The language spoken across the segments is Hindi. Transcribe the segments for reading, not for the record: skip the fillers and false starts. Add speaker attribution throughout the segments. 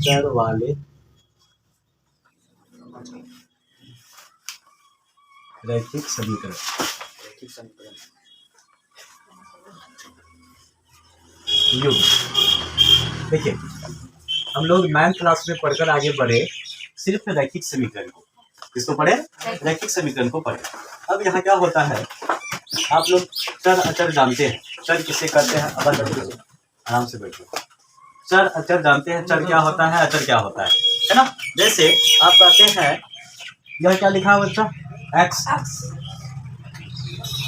Speaker 1: चर वाले रैखिक समीकरण। युग। देखिए हम लोग 9th क्लास में पढ़कर आगे बढ़े सिर्फ रैखिक समीकरण को। किसको पढ़े? रैखिक समीकरण को पढ़े। अब यहाँ क्या होता है, आप लोग चर अचर जानते हैं। चर किसे कहते हैं? अब आराम से बैठो। चर अचर जानते हैं। चर क्या होता है, अचर क्या होता है ना? जैसे आप कहते हैं यह क्या लिखा हुआ बच्चा? x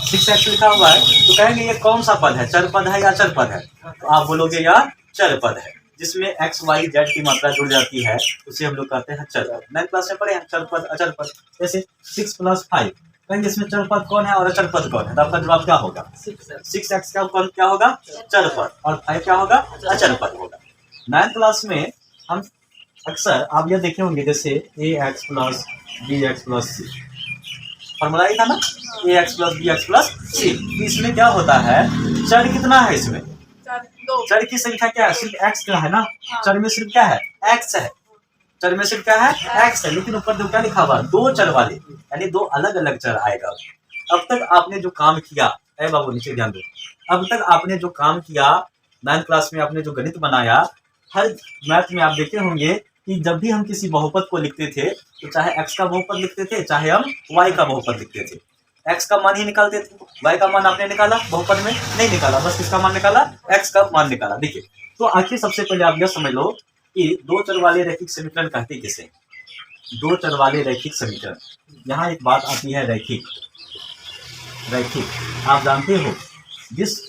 Speaker 1: 6x लिखा हुआ है, तो कहेंगे ये कौन सा पद है? चर पद है या अचर पद है? तो आप बोलोगे यह चर पद है, जिसमें x y z की मात्रा जुड़ जाती है, उसे हम लोग कहते हैं चर पद। 9th क्लास में पढ़े हैं चर पद अचर पद। जैसे 6 + 5, कहेंगे इसमें चर पद कौन है और अचर पद कौन है? तो आपका जवाब क्या होगा? 6x का पद क्या होगा? चर पद, और 5 क्या होगा? अचर पद होगा। 9th क्लास में हम अक्सर आप यह देखे होंगे, जैसे ax + bx + c, फॉर्मूला ही था ना, ax + bx + c। इसमें क्या होता है, चर कितना है इसमें? चर की संख्या क्या है? सिर्फ x का है ना। चर में सिर्फ क्या है? x है। चर में सिर्फ क्या है? x है। लेकिन ऊपर जो क्या लिखा हुआ? दो चर वाले, यानी दो अलग अलग चर आएगा। अब तक आपने जो काम किया, ए बाबू नीचे ध्यान दो, अब तक आपने जो काम किया 9th क्लास में, आपने जो गणित बनाया, हर मैथ में आप देखे होंगे कि जब भी हम किसी बहुपद को लिखते थे, तो चाहे x का बहुपद लिखते थे, चाहे हम y का बहुपद लिखते थे, x का मान ही निकालते थे। y का मान आपने निकाला, बहुपद में नहीं निकाला, बस किसका मान निकाला? x का मान निकाला। देखिए, तो आखिर सबसे पहले आप यह समझ लो कि दो चर वाले रैखिक समीकरण कहते किसे? दो चर वाले रैखिक समीकरण। यहाँ एक बात आती है, रैखिक। रैखिक आप जानते हो, जिस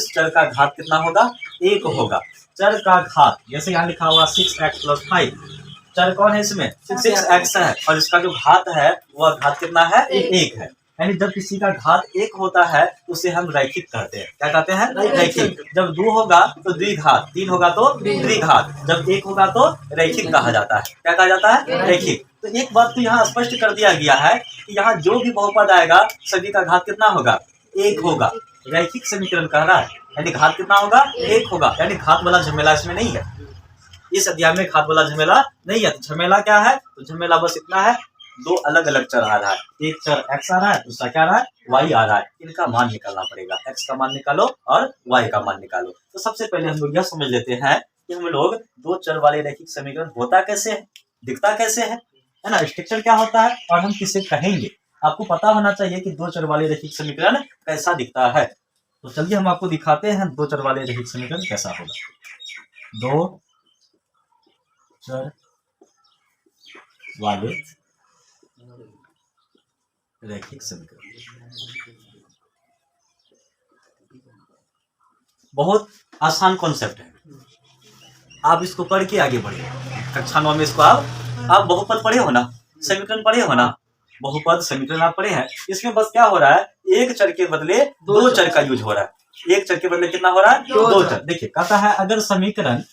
Speaker 1: चर का घात कितना होगा? 1 होगा। चर का घात, जैसे यहाँ लिखा हुआ 6x + 5, चर कौन है इसमें? 6x है, और इसका जो घात है वह घात कितना है? 1 है। यानी जब किसी का घात 1 होता है उसे हम रैखिक कहते हैं। क्या कहते हैं? रैखिक। जब 2 होगा तो द्विघात, 3 होगा तो द्विघात, जब 1 होगा तो रैखिक कहा जाता है। क्या कहा जाता है? रैखिक। तो एक बात तो यहाँ स्पष्ट कर दिया गया है कि यहाँ जो भी बहुपद आएगा सभी का घात कितना होगा? 1 होगा। रैखिक समीकरण कह रहा है, यानी घात कितना होगा? 1 होगा। यानी घात वाला झमेला इसमें नहीं है, इस अध्याय में घात वाला झमेला नहीं है। तो झमेला क्या है? तो झमेला बस इतना है, दो अलग अलग चर आ रहा है, एक चर x आ रहा है, दूसरा क्या आ रहा है? y आ रहा है। इनका मान निकालना पड़ेगा, x का मान निकालो और y का मान निकालो। तो सबसे पहले हम लोग यह समझ लेते हैं कि हम लोग दो चर वाले रैखिक समीकरण होता कैसे है, दिखता कैसे है ना, स्ट्रक्चर क्या होता है, और हम किसे कहेंगे। आपको पता होना चाहिए कि दो चर वाले रैखिक समीकरण कैसा दिखता है। तो चलिए हम आपको दिखाते हैं दो चर वाले रैखिक समीकरण कैसा होगा। दो चर वाले रैखिक समीकरण बहुत आसान कॉन्सेप्ट है, आप इसको पढ़ के आगे बढ़े। कक्षा 9 में इसको आप बहुपद पढ़े हो ना, समीकरण पढ़े हो ना, बहुपद समीकरण आप पढ़े हैं। इसमें बस क्या हो रहा है, एक चर के बदले दो चर का यूज हो रहा है। एक चर के बदले कितना हो रहा है? दो चर। देखिए कहता है, अगर समीकरण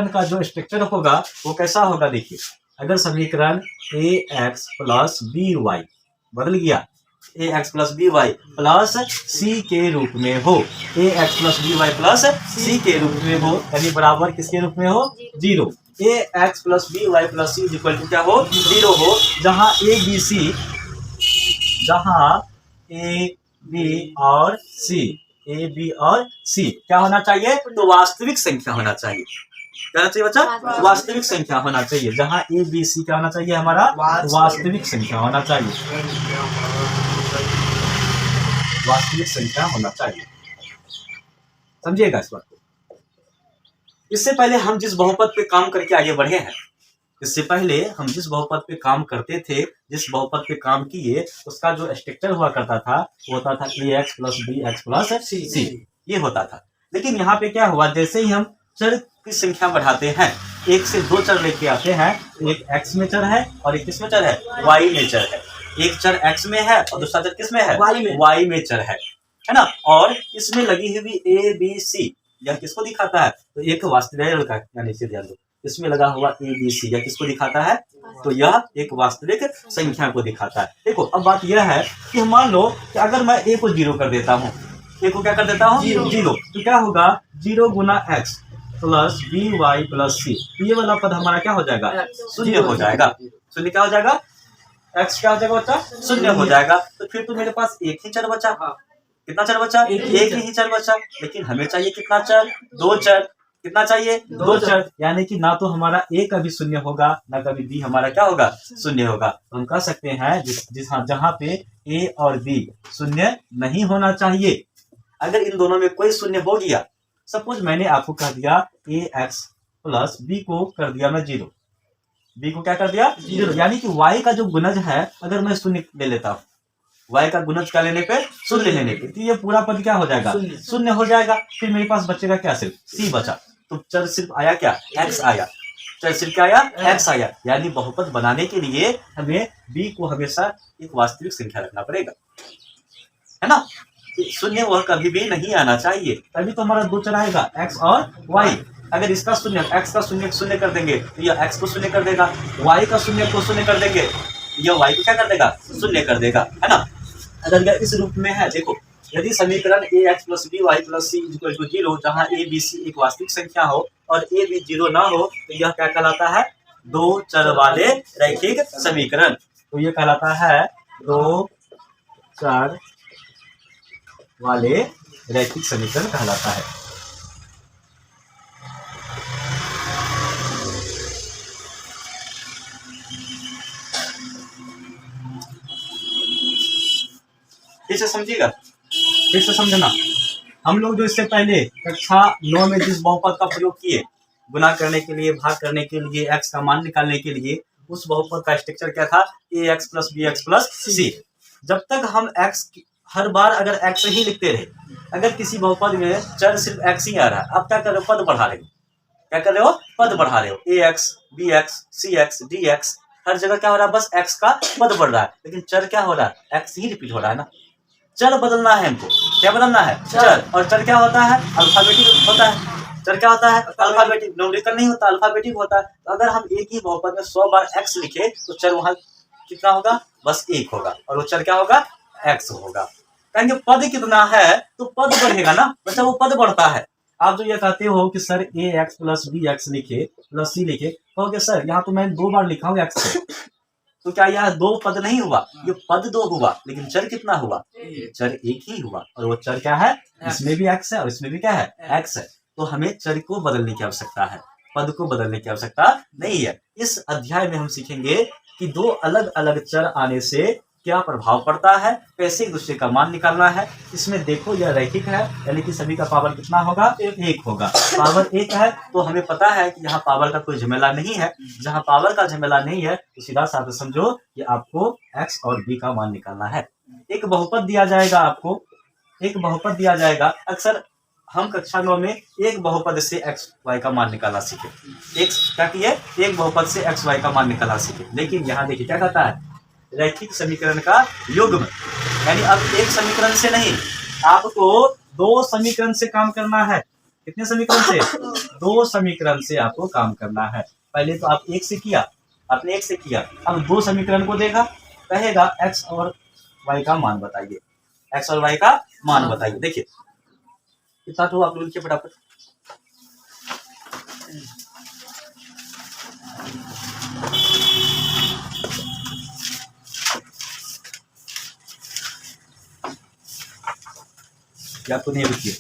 Speaker 1: का जो स्ट्रक्चर होगा वो कैसा होगा? देखिए, अगर समीकरण ax + by बदल गया, ax + by + c के रूप में हो, ax + by + c के रूप में हो, यानी बराबर किसके रूप में हो? 0। ax + by + c = क्या हो? 0 हो। जहां a b और c क्या होना चाहिए? तो वास्तविक संख्या होना चाहिए। क्या होना चाहिए बच्चा? वास्तविक संख्या होना चाहिए। जहां a b c क्या होना चाहिए? हमारा वास्तविक संख्या होना चाहिए। वास्तविक संख्या होना चाहिए, समझिएगा इस बात को। इससे पहले हम जिस बहुपद पे काम करके आगे बढ़े हैं, इससे पहले हम जिस बहुपद पे काम करते थे, जिस बहुपद पे काम किए, उसका जो स्ट्रक्चर हुआ करता था वो होता था ax + bx + c, ये होता था। लेकिन यहाँ पे क्या हुआ, जैसे ही हम चर की संख्या बढ़ाते हैं, 1 से 2 चर लेके आते हैं, एक x में चर है और एक किस में चर है? y में चर है। एक चर x में है और दूसरा चर किस में है? y में चर है ना। और इसमें लगी हुई a b c, यह किसको दिखाता है? तो एक वास्तविक, यानी इसे ध्यान दो, इसमें लगा हुआ a b c यह किसको दिखाता है? तो यह एक वास्तविक संख्या को दिखाता है। देखो, अब बात यह है कि मान लो कि अगर मैं a को 0 कर देता हूँ, a को क्या कर देता हूँ? 0। तो क्या होगा? 0 × x, plus B Y plus C, ये वाला पद हमारा क्या हो जाएगा, शून्य हो जाएगा। शून्य क्या हो जाएगा, एक्स क्या हो जाएगा बच्चा, शून्य हो जाएगा। तो फिर तो मेरे पास एक ही चर बचा। कितना चर बचा, एक ही चर बचा। लेकिन हमें चाहिए कितना चर, दो चर। कितना चाहिए, दो चर। यानी कि ना तो हमारा ए कभी शून्य होगा, ना कभी बी हमारा क्या होगा, शून्य होगा। तो हम कह सकते हैं जहाँ पे ए और बी शून्य नहीं होना चाहिए, अगर इन दोनों में कोई शून्य हो गया, सपोज मैंने आपको कह दिया ए एक्स प्लस बी को कर दिया मैं 0, बी को क्या कर दिया 0, यानी कि y का जो गुणज है अगर मैं शून्य ले लेता हूँ, y का गुणज का लेने पे, शून्य लेने पे, तो ये पूरा पद क्या हो जाएगा, शून्य हो जाएगा। फिर मेरे पास बचेगा क्या, सिर्फ c बचा। तो चर सिर्फ आया क्या, x आया। चर सिर्फ क्या आया, x आया। यानी बहुपद बनाने के लिए हमें b को हमेशा एक वास्तविक संख्या रखना पड़ेगा, है ना। शून्य वह कभी भी नहीं आना चाहिए, तभी तो हमारा दो चर आएगा x और y। अगर इसका शून्य, x का शून्य शून्य कर देंगे तो यह x को शून्य कर देगा, y का शून्य को शून्य कर देंगे, यह y को क्या कर देगा, शून्य कर देगा, है ना। अगर यह इस रूप में है, देखो यदि समीकरण A X plus B Y plus C equal to 0, जहाँ ए बी सी एक वास्तविक संख्या हो और ए बी 0 ना हो, तो यह क्या कहलाता है, दो चर वाले रैखिक समीकरण। तो यह कहलाता है दो चर वाले रैखिक समीकरण कहलाता है। फिर से समझिएगा, फिर से समझना। हम लोग जो इससे पहले कक्षा 9 में जिस बहुपद का प्रयोग किए, गुना करने के लिए, भाग करने के लिए, एक्स का मान निकालने के लिए, उस बहुपद का स्ट्रक्चर क्या था, A X plus B X plus C. जब तक हम एक्स हर बार अगर एक्स ही लिखते रहे, अगर किसी बहुपद में चर सिर्फ एक्स ही आ रहा है, आप क्या कर रहे हो, पद बढ़ा रहे हो। क्या कर रहे हो, पद बढ़ा रहे हो। ए एक्स बी एक्स सी एक्स डी एक्स, हर जगह क्या हो रहा है, बस एक्स का पद बढ़ रहा है, लेकिन चर क्या हो रहा है, एक्स ही रिपीट हो रहा है ना। चर बदलना है हमको, क्या बदलना है, चर। और चर क्या होता है, अल्फाबेटिक होता है। चर क्या होता है, अल्फाबेटिक, न्यूमेरिकल नहीं होता, अल्फाबेटिक होता है। तो अगर हम एक ही बहुपद में 100 बार एक्स लिखे तो चर वहां कितना होगा, बस 1 होगा, और वो चर क्या होगा, एक्स होगा। कहेंगे पद कितना है, तो पद बढ़ेगा ना बच्चा, वो पद बढ़ता है। आप जो ये कहते हो कि सर ए एक्स प्लस बी एक्स लिखे प्लस सी लिखे, कहोगे सर यहाँ तो मैंने 2 बार लिखा हूँ एक्स को, तो क्या यह 2 पद नहीं हुआ, ये पद 2 हुआ, लेकिन चर कितना हुआ, चर 1 ही हुआ। और वो चर क्या है, इसमें भी एक्स है और इसमें भी क्या है, एक्स है। तो हमें चर को बदलने की आवश्यकता है, पद को बदलने की आवश्यकता नहीं है। इस अध्याय में हम सीखेंगे कि 2 अलग अलग चर आने से क्या प्रभाव पड़ता है, कैसे एक दूसरे का मान निकालना है। इसमें देखो यह रैखिक है, यानी कि सभी का पावर कितना होगा, 1 होगा। पावर 1 है तो हमें पता है कि यहाँ पावर का कोई झमेला नहीं है। जहाँ पावर का झमेला नहीं है तो सीधा साधा समझो कि आपको x और b का मान निकालना है। एक बहुपद दिया जाएगा आपको, एक बहुपद दिया जाएगा। अक्सर हम कक्षा 9 में एक बहुपद से एक्स वाई का मान निकालना सीखे, एक क्या किए, एक बहुपद से एक्स वाई का मान निकालना सीखे। लेकिन यहाँ देखिए क्या कहता है, रैखिक समीकरण का युग्म, यानी अब एक समीकरण से नहीं, आपको 2 समीकरण से काम करना है। कितने समीकरण से, 2 समीकरण से आपको काम करना है। पहले तो आप 1 से किया, आपने 1 से किया, अब 2 समीकरण को देखा, कहेगा एक्स और वाई का मान बताइए, एक्स और वाई का मान बताइए। देखिए कितना तो आप लोग लिखिए फटाफट। क्या आपको नहीं लिखिए,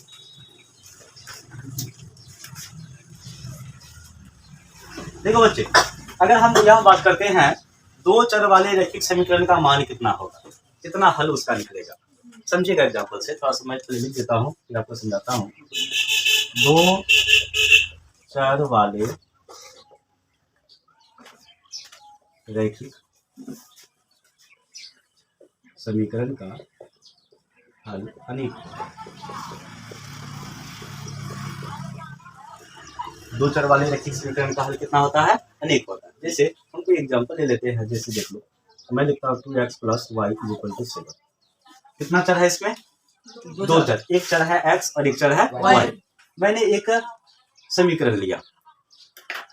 Speaker 1: देखो बच्चे, अगर हम यह बात करते हैं 2 चर वाले रैखिक समीकरण का मान कितना होगा, कितना हल उसका निकलेगा, समझिएगा। एग्जाम्पल से थोड़ा सा मैं लिख देता हूँ, फिर आपको समझाता हूँ। 2 चर वाले रैखिक समीकरण का हल अनेक। 2 चर वाले रैखिक समीकरण का हल कितना होता है, अनेक होता है। जैसे हम कोई एग्जांपल ले लेते हैं, जैसे देख लो, मैं लिखता हूँ 2x plus Y equal to 7। कितना चर है इसमें, 2 चर, एक चर है x और एक चर है y। मैंने एक समीकरण लिया,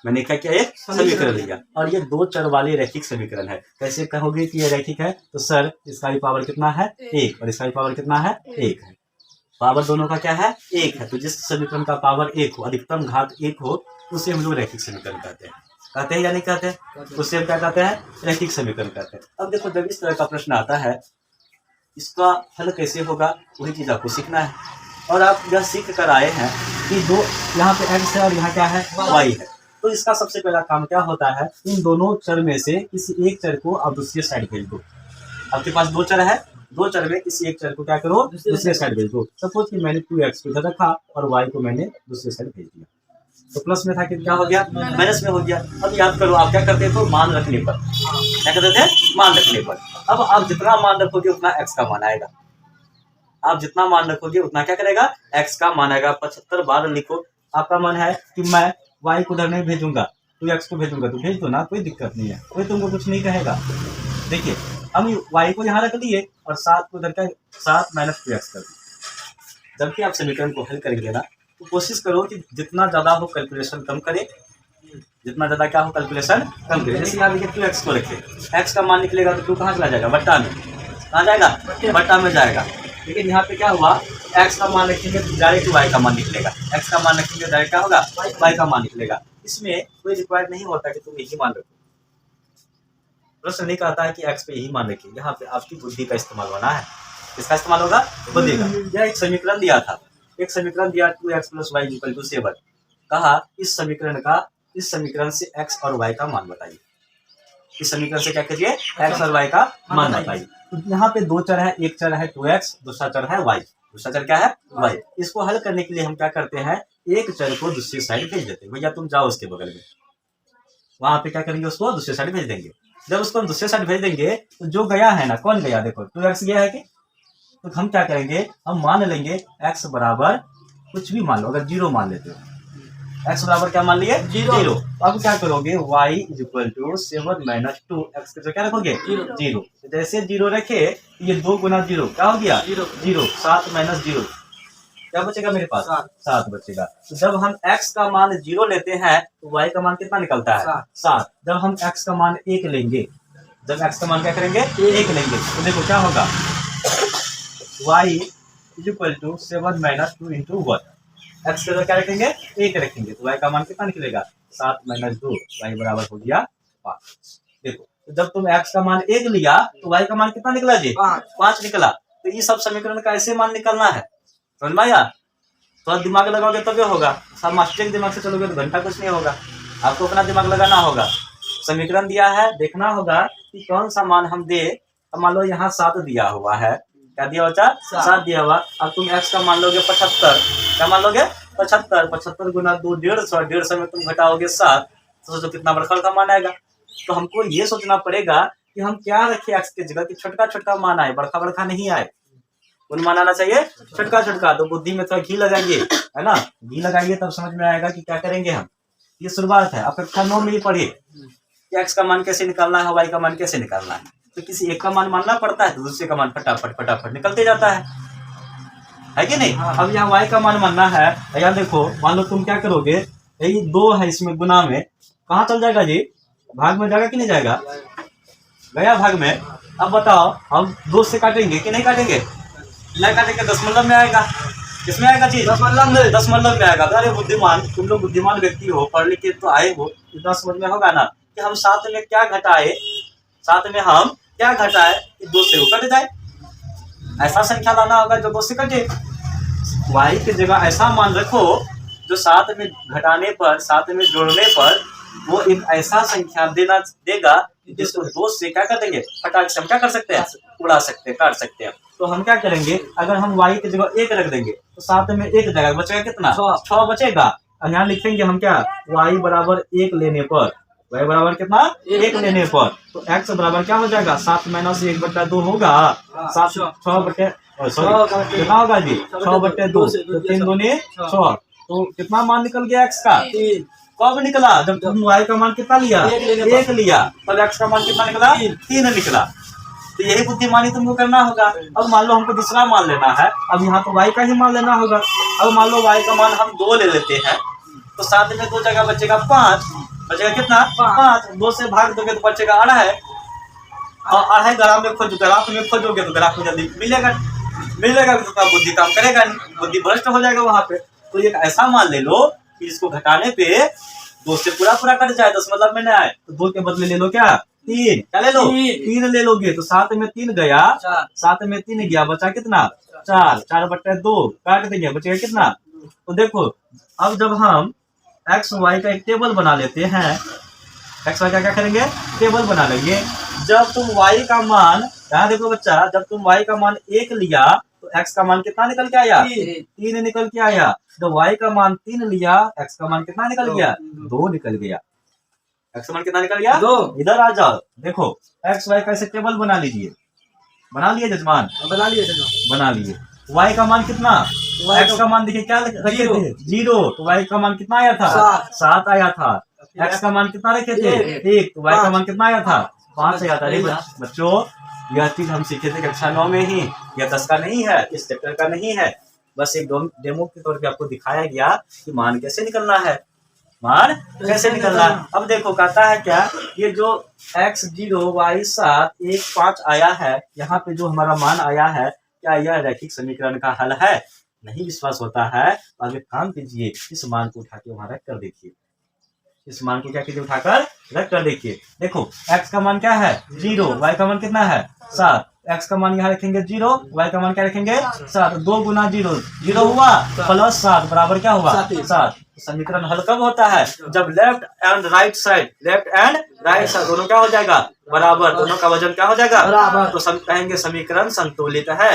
Speaker 1: मैंने क्या किया, एक समीकरण लिया, और ये 2 चर वाले रैखिक समीकरण है। कैसे कहोगे कि ये रैखिक है, तो सर इसका भी पावर कितना है, 1, और इसका भी पावर कितना है, 1 है। पावर दोनों का क्या है, एक है। तो जिस समीकरण का पावर एक हो, अधिकतम घात एक हो, उसे हम लोग रैखिक समीकरण कहते हैं। कहते हैं या नहीं कहते हैं? उससे हम क्या कहते हैं, रैखिक समीकरण कहते हैं। अब देखो जब इस तरह का प्रश्न आता है, इसका हल कैसे होगा, वही चीज आपको सीखना है। और आप यह सीख कर आए हैं कि दो यहाँ पे x है और यहाँ क्या है, y है। तो इसका सबसे पहला काम क्या होता है, इन दोनों चर में से किसी एक चर को आप दूसरी साइड भेज दो। आपके पास दो चर है, दो चर में किसी एक चर को क्या करो, दूसरे साइड भेज दो। सपोज कि मैंने 2x को इधर रखा और y को मैंने दूसरे साइड भेज दिया। तो प्लस में था कि क्या हो गया, माइनस में हो गया। अब याद करो आप क्या करते थे, मान रखने पर क्या करते थे, मान रखने पर। अब आप जितना मान रखोगे उतना x का मान आएगा। आप जितना मान रखोगे उतना क्या करेगा, x का मान आएगा। 75 बार लिखो। आपका मन है कि मैं y को उधर नहीं भेजूंगा, 2x को भेजूंगा, तो भेज दो ना, कोई दिक्कत नहीं है, कोई तुमको कुछ नहीं कहेगा। देखिए हम y को यहाँ रख लिए और 7 को उधर का 7 माइनस 2x कर दिए। जबकि आप समीकरण को हल करेंगे ना, तो कोशिश करो कि जितना ज्यादा हो कैलकुलेशन कम करे, जितना ज्यादा क्या हो कैलकुलेशन कम करे। जैसे यहाँ देखिए 2x को रखे, x का मान निकलेगा तो 2 कहाँ चला जाएगा, बट्टा में। कहाँ जाएगा, बट्टा में जाएगा। लेकिन यहाँ पे क्या हुआ, x का मान रखेंगे तो डायरेक्ट y का मान निकलेगा, x का मान रखेंगे डायरेक्ट क्या होगा, y का मान निकलेगा। इसमें कोई रिक्वायर्ड नहीं होता कि तुम यही मान रखो। प्रश्न नहीं कहता है कि x पे यही मान रखिए, यहाँ पे आपकी बुद्धि का इस्तेमाल होना है। इसका इस्तेमाल होगा बुद्धि का। यह एक समीकरण दिया था, एक समीकरण दिया 2x + y = 7। कहा इस समीकरण से x और y का मान बताइए। इस समीकरण से क्या करिए, x और y का मान बताइए। तो यहाँ पे दो चर है, एक चर है 2x, दूसरा चर है y। दूसरा चर क्या है, y। इसको हल करने के लिए हम क्या करते हैं, एक चर को दूसरी साइड भेज देते हैं। भैया तुम जाओ उसके बगल में, वहां पे क्या करेंगे, उसको दूसरी साइड भेज देंगे। जब उसको हम दूसरे साइड भेज देंगे तो जो गया है ना, कौन गया, देखो 2x गया है कि, तो हम क्या करेंगे, हम मान लेंगे x बराबर कुछ भी मान लो, अगर 0 मान लेते हो, x बराबर क्या मान लिए, 0। अब क्या करोगे, y = 7 - 2x के क्या रखोगे, 0। जैसे 0 रखे, ये 2 गुना 0 क्या हो गया, 0। 7 - 0 क्या बचेगा मेरे पास, 7 बचेगा। तो जब हम x का मान 0 लेते हैं तो y का मान कितना निकलता है, 7। जब हम x का मान 1 लेंगे, जब x का मान क्या करेंगे, 1 लेंगे, तो देखो क्या होगा, y = 7 - 2 × 1। x के क्या रखेंगे, 1 रखेंगे, तो y का मान कितना निकलेगा, 7 - 2, y बराबर हो गया 5। देखो तो जब तुम x का मान 1 लिया तो y का मान कितना निकला जी, 5 निकला। तो ये सब समीकरण का ऐसे मान निकलना है, समझ में आया। थोड़ा दिमाग लगाओगे तभी होगा, सब मास्टर के दिमाग से चलोगे तो घंटा कुछ नहीं होगा। आपको अपना दिमाग लगाना होगा। समीकरण दिया है, देखना होगा कि कौन सा मान हम दे। अब मान लो यहाँ 7 दिया हुआ है, क्या दिया बच्चा, 7 दिया हुआ। अब तुम x का मान लोगे 75, क्या मान लोगे, 75। 75 गुना 2 150, 150 में तुम घटाओगे 7, तो सोचो कितना बड़ा का मान आएगा। तो हमको ये सोचना पड़ेगा कि हम क्या रखें x की जगह, कि छोटका छोटका मान आए, बड़का बड़का नहीं आए। कौन मान आना चाहिए, छोटका छोटका। तो बुद्धि में थोड़ा घी लगाइए, है ना, घी लगाइए तब समझ में आएगा कि क्या करेंगे हम। ये शुरुआत है। आप कक्षा 9 में ही पढ़िए कि x का मान कैसे निकालना है, y का मान कैसे निकालना है। तो किसी एक का मान मानना पड़ता है तो दूसरे का मान फटाफट फटाफट निकलते जाता है कि नहीं। अब यहाँ y का मान मानना है, यहाँ देखो मान लो तुम क्या करोगे, यही 2 है, इसमें गुना में कहाँ चल जाएगा जी, भाग में जाएगा कि नहीं जाएगा, गया भाग में। अब बताओ हम 2 से काटेंगे कि नहीं काटेंगे, नहीं काटेंगे, दशमलव में आएगा। किसमें आएगा चीज, दशमलव में आएगा। अरे बुद्धिमान, तुम लोग बुद्धिमान व्यक्ति हो, पढ़ लिख के तो आए हो, इतना समझ में होगा ना कि हम 7 में क्या घटाए, 7 में हम क्या घटाए कि 2 से वो कट जाए। ऐसा संख्या लाना होगा जो 2 से कटे। y की जगह ऐसा मान रखो जो 7 में घटाने पर, 7 में जोड़ने पर वो एक ऐसा संख्या देगा जिसको 2 से क्या कर देंगे, फटाक से हम क्या कर सकते हैं, उड़ा सकते हैं, काट सकते हैं। तो हम क्या करेंगे, अगर हम y की जगह 1 रख देंगे तो 7 में 1 जगह बचेगा कितना, 6 बचेगा। और यहाँ लिखेंगे हम क्या, y बराबर 1 लेने पर, y बराबर कितना, 1 लेने पर, तो x बराबर क्या हो जाएगा, 7 - 1/2 होगा। 6 कितना होगा जी, 6/2, तो 3 दूनी 6। तो कितना मान निकल गया x का, कब निकला, जब तुम y का मान कितना लिया, 1 लिया, तब x का मान कितना निकला, 3 निकला। तो यही बुद्धिमानी तुमको करना होगा। अब मान लो हमको दूसरा मान लेना है, अब यहाँ तो y का ही मान लेना होगा। अब मान लो y का मान हम 2 ले लेते हैं, तो 7 में 2 जगह बचेगा 5, बचेगा कितना, 5। 2 से भाग दोगे तो बचेगा 2.5, और 2.5 ग्राफ में खोजोगे तो ग्राफ में जल्दी मिलेगा। मिलेगा तो बुद्धि काम करेगा नहीं, बुद्धि भ्रष्ट हो जाएगा वहां पे। तो एक ऐसा मान ले लो कि इसको घटाने पे 2 से पूरा पूरा कट जाए, 10 मतलब में न आए, तो 2 के बदले ले लो क्या 3, क्या ले लो 3 ले लोगे, तो 7 में 3 गया, 7 में 3 गया, बचा कितना 4, 4/2 काट देंगे, बचेगा कितना। तो देखो अब जब हम एक्स वाई का एक टेबल बना लेते हैं, एक्स वाई का क्या करेंगे टेबल बना लेंगे। जब तुम y का मान, यहाँ देखो बच्चा, जब तुम y का मान 1 लिया तो x का मान कितना निकल के आया 3 निकल के आया। जब y का मान 3 लिया, x का मान कितना निकल गया 2 निकल गया। x का मान कितना निकल गया 2। इधर आ जाओ, देखो x y का ऐसे टेबल बना लीजिए, बना लिए जजमान, बना लिए। y का मान कितना, x का मान देखिए क्या रखे थे 0, तो y का मान कितना आया था 7 आया था। x का मान कितना रखे थे 1, तो y का मान कितना आया था 5 आया था। अरे बच्चों यह चीज हम सीखे थे कक्षा 9 में ही, यह 10 का नहीं है, इस चैप्टर का नहीं है, बस एक डेमो के तौर पे आपको दिखाया गया कि मान कैसे निकलना है, मान कैसे निकलना है। अब देखो कहता है क्या, ये जो x0 y7 1 5 आया है, यहाँ पे जो हमारा मान आया है, क्या यह रैखिक समीकरण का हल है। नहीं विश्वास होता है तो आगे काम कीजिए, इस मान को उठा के वहां रख कर देखिए, इस मान को क्या कीजिए उठाकर रख कर देखिए। देखो x का मान क्या है 0, y का मान कितना है 7, x का मान यहाँ रखेंगे 0, y का मान क्या रखेंगे 7, 2 गुना 0 0 हुआ प्लस 7 बराबर क्या हुआ 7। समीकरण हल कब होता है, जब left and right side, left and right side दोनों क्या हो जाएगा बराबर, दोनों का वजन क्या हो जाएगा बराबर, तो कहेंगे समीकरण संतुलित है।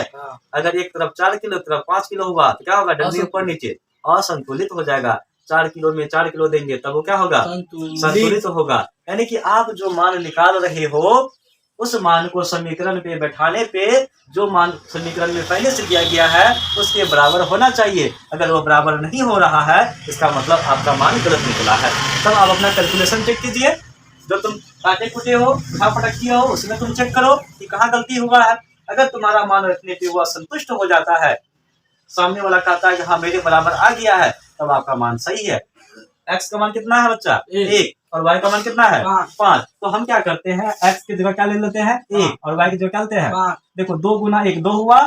Speaker 1: अगर एक तरफ 4 किलो, एक तरफ 5 किलो हुआ तो क्या होगा, डंडी ऊपर नीचे असंतुलित हो जाएगा। 4 किलो में 4 किलो देंगे तब वो क्या होगा संतुलित होगा। यानी कि आप जो मान निकाल रहे हो उस मान को समीकरण पे बैठाने पे जो मान समीकरण में पहले से दिया गया है उसके बराबर होना चाहिए। अगर वो बराबर नहीं हो रहा है इसका मतलब आपका मान गलत निकला है। तब आप अपना कैलकुलेशन चेक कीजिए, जो तुम काटे कुटे हो फटाफट किए हो उसमें तुम चेक करो कि कहाँ गलती हुआ है। अगर तुम्हारा मान रखने पे वो संतुष्ट हो जाता है, सामने वाला कहता है कि हाँ मेरे बराबर आ गया है, तब आपका मान सही है। x का मान कितना है बच्चा 1 और y का मान कितना है 5, तो हम क्या करते हैं x की जगह क्या ले लेते हैं 1 और y की जगह क्या लेते हैं 5। देखो 2 गुना 1 2 हुआ,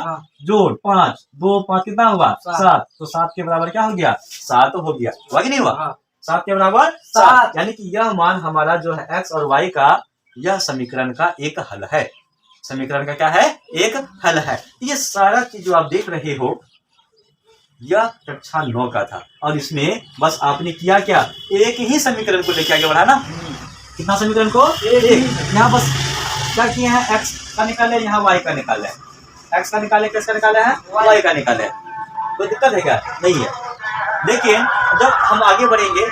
Speaker 1: जोड़ 5 2 5 कितना हुआ 7, तो 7 के बराबर क्या हो गया 7 हो गया, हुआ कि नहीं हुआ 7 के बराबर 7। यानी कि यह मान हमारा जो है x और y का, यह समीकरण का एक हल है। समीकरण का क्या है एक हल है। ये सारा चीज जो आप देख रहे हो यह कक्षा 9 का था, और इसमें बस आपने किया क्या एक ही समीकरण को लेके आगे बढ़ा ना। कितना समीकरण को एक, यहाँ बस क्या किए हैं x का निकाले, यहाँ y का निकाले, x का निकाले किसका निकाले है y का निकाले। कोई दिक्कत है क्या नहीं है। लेकिन जब हम आगे बढ़ेंगे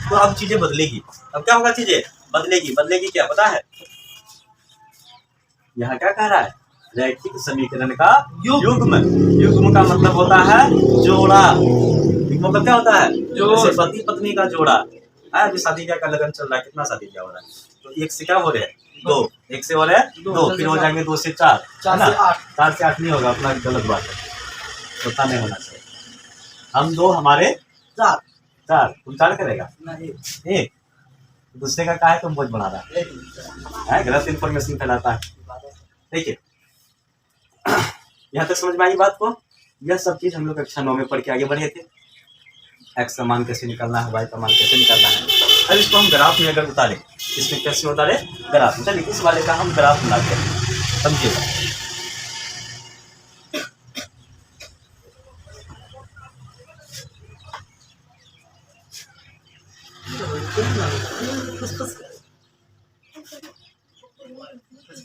Speaker 1: तो अब चीजें बदलेगी। अब क्या होगा चीजें बदलेगी, बदलेगी क्या पता है, यहाँ क्या कह रहा है रैखिक समीकरण का युग्म। युग्म का मतलब होता है जोड़ा। युग्म मतलब क्या होता है जैसे पति पत्नी का जोड़ा है। अभी शादी ब्याह का लगन चल रहा है, कितना शादी ब्याह हो रहा है, तो 1 से क्या हो रहे हैं 2, 1 से हो रहे हैं 2, फिर हो जाएंगे 2 से 4, 4 से 8 नहीं होगा, अपना गलत बात है, उतना नहीं होना चाहिए। हम 2 हमारे 4, तुम 4 करेगा 1, दूसरे का क्या है तुम बोझ बढ़ा रहा है, गलत इन्फॉर्मेशन फैलाता है। देखिए यहाँ तक समझ में आई बात को। यह सब चीज हम लोग कक्षा 9 में पढ़ के आगे बढ़े थे। x का मान कैसे निकालना है, y का मान कैसे निकालना है। अब इसको हम ग्राफ में अगर उतारे, इसमें कैसे उतारे ग्राफ में, चलिए इस वाले का हम ग्राफ बनाते हैं, समझिएगा।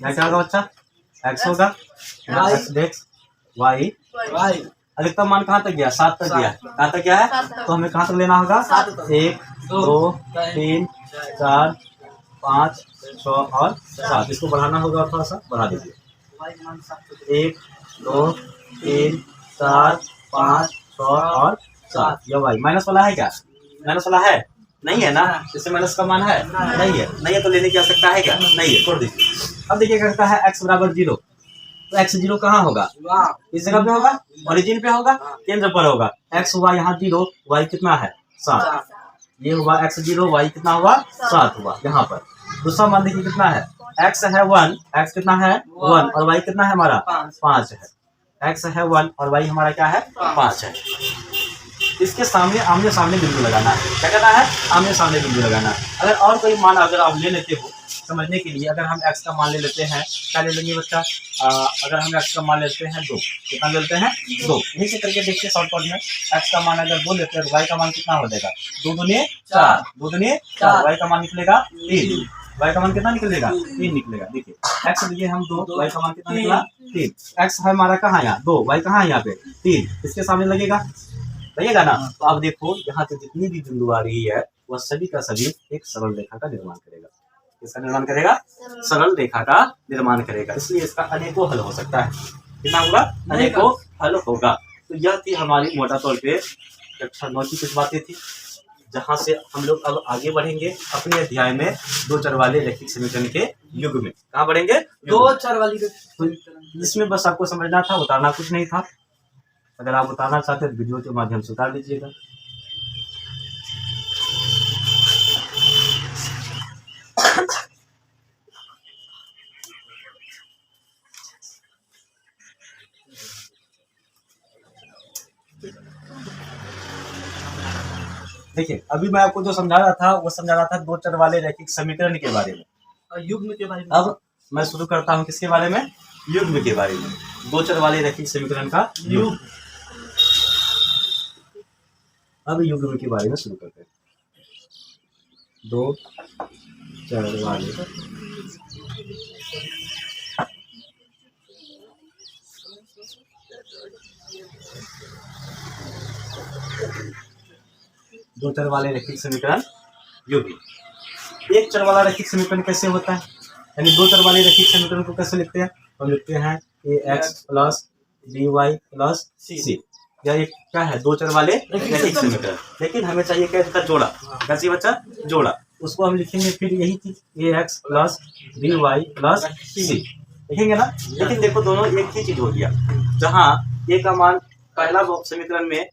Speaker 1: क्या होगा बच्चा x होगा x y, अधिकतम मान कहाँ तक गया 7 तक गया, कहाँ तक गया है, तो हमें कहाँ तक लेना होगा 1 2 3 4 5 6 और 7। इसको बढ़ाना होगा, थोड़ा सा बढ़ा दीजिए, 1 2 3 4 5 6 और 7। यह y माइनस वाला है क्या, माइनस वाला है नहीं है ना, इससे माइनस का मान है नहीं है, नहीं है तो लेने की आवश्यकता है क्या नहीं है, छोड़ दीजिए। अब देखिए क्या कहता है x बराबर 0, तो x0 कहाँ होगा इस जगह पे होगा, ओरिजिन पे होगा, केंद्र पर होगा। x हुआ यहाँ 0, y कितना है 7, ये हुआ x0, y कितना हुआ 7 हुआ यहाँ पर। दूसरा मान देखिए कितना है x है 1, x कितना है 1 और y कितना है हमारा 5 है। x है 1 और y हमारा क्या है 5 है। इसके सामने आमने सामने बिंदु लगाना है। क्या करना है? आमने सामने बिंदु लगाना है। अगर और कोई मान अगर आप ले लेते हो समझने के लिए, अगर हम x का मान ले लेते हैं, क्या ले लेंगे बच्चा? अगर हम x का मान लेते हैं 2, कितना ले लेते हैं 2, यही से करके देखिए शॉर्टकट में। x का मान अगर 2 लेते हैं तो y का मान कितना हो जाएगा? 2 दूनी 4, 2 दूनी 4, y का मान निकलेगा 3, y का मान कितना निकलेगा? 3 निकलेगा। देखिए x लिए हम 2, y का मान कितना निकला? 3। x है हमारा कहाँ यहाँ 2, y कहाँ है यहाँ पे 3, इसके सामने लगेगा ना। तो आप देखो यहाँ पे जितनी भी बिंदु आ रही है वह सभी का सभी एक सरल रेखा का निर्माण करेगा। इसका निर्माण करेगा? सरल रेखा का निर्माण करेगा। इसलिए इसका अनेकों हल हो सकता है। कितना होगा? अनेकों हल होगा। तो यह थी हमारी मोटा तौर पे कक्षा 9 की कुछ बातें थी, जहां से हम लोग अब आगे बढ़ेंगे अपने अध्याय में दो चर वाले रैखिक समीकरण के युग में। कहाँ बढ़ेंगे?
Speaker 2: दो चर वाली।
Speaker 1: तो इसमें बस आपको समझना था, उतारना कुछ नहीं था। अगर आप उतारना चाहते तो वीडियो के माध्यम से उतार लीजिएगा। देखिए अभी मैं आपको जो समझा रहा था वो समझा रहा था दो चर वाले रैखिक समीकरण के बारे में,
Speaker 2: युग्म के बारे में।
Speaker 1: अब मैं शुरू करता हूँ किसके बारे में? युग्म के बारे में। दो चर वाले रैखिक समीकरण का युग्म। अब युग्म के बारे में शुरू करते हैं। दो चर वाले दो चर वाले रैखिक समीकरण युग्म। एक चर वाला रैखिक समीकरण कैसे होता है, यानी दो चर वाले रैखिक समीकरण को कैसे लिखते हैं? हम लिखते हैं ax plus by plus c। यह एक क्या है? दो चर वाले रैखिक समीकरण। लेकिन हमें चाहिए क्या? इसका जोड़ा। कैसे बच्चा? जोड़ा। उसको हम लिखेंगे फिर यही चीज ax plus by plus c लिखेंगे ना। लेकिन देखो दोनों एक ही चीज हो गया। जहाँ a का मान पहला समीकरण में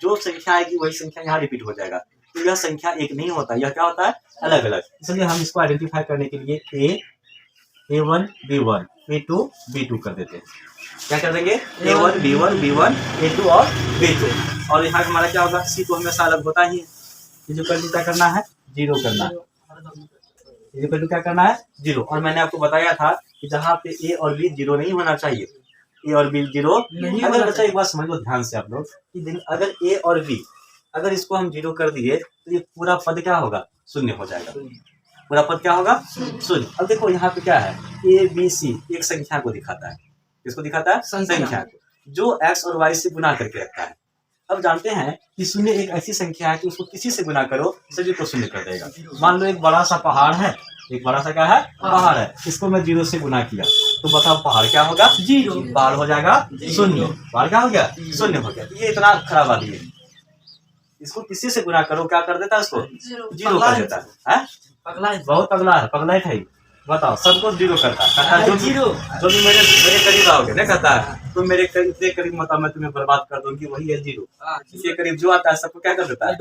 Speaker 1: जो संख्या आएगी वही संख्या यहाँ रिपीट हो जाएगा, तो यह संख्या एक नहीं होता, यह क्या होता है? अलग अलग। इसलिए हम इसको आइडेंटिफाई करने के लिए a1 b1 a2 b2 कर देते हैं। क्या कर देंगे? a1 b1 b1 a2 और b2। और यहाँ हमारा क्या होगा? c तो हमेशा अलग होता ही है। इक्वल क्या करना है? 0 करना है। इक्वल क्या करना है? 0। और मैंने आपको बताया था कि जहाँ पे a और b 0 नहीं होना चाहिए, a और b 0 नहीं। अगर बच्चा एक बात समझ लो ध्यान से आप लोग कि अगर a और b अगर इसको हम 0 कर दिए तो ये पूरा पद क्या होगा? शून्य हो जाएगा। पूरा पद क्या होगा? शून्य। अब देखो यहाँ पे क्या है? a b c एक संख्या को दिखाता है। किसको दिखाता है? संख्या को, जो x और y से गुना करके रखता है। अब जानते हैं कि शून्य एक ऐसी संख्या है कि उसको किसी से गुना करो सभी को शून्य कर देगा। मान लो एक बड़ा सा पहाड़ है, एक बड़ा सा क्या है? पहाड़ है। इसको मैं 0 से गुना किया तो बताओ पहाड़ क्या होगा? 0। पहाड़ हो जाएगा शून्य। पहाड़ क्या हो गया? शून्य हो गया। ये इतना खराब आदमी है, इसको किसी से गुना करो क्या कर देता है? उसको 0 कर देता है। बहुत अगला है, पगलाइट है। बताओ सबको 0 करता है। जो भी मेरे करीब आओगे ना कहता है तुम मेरे इतने करीब मत आओ मैं तुम्हें बर्बाद कर दूंगी, वही है 0। इसके करीब जो आता है सबको क्या कर देता है?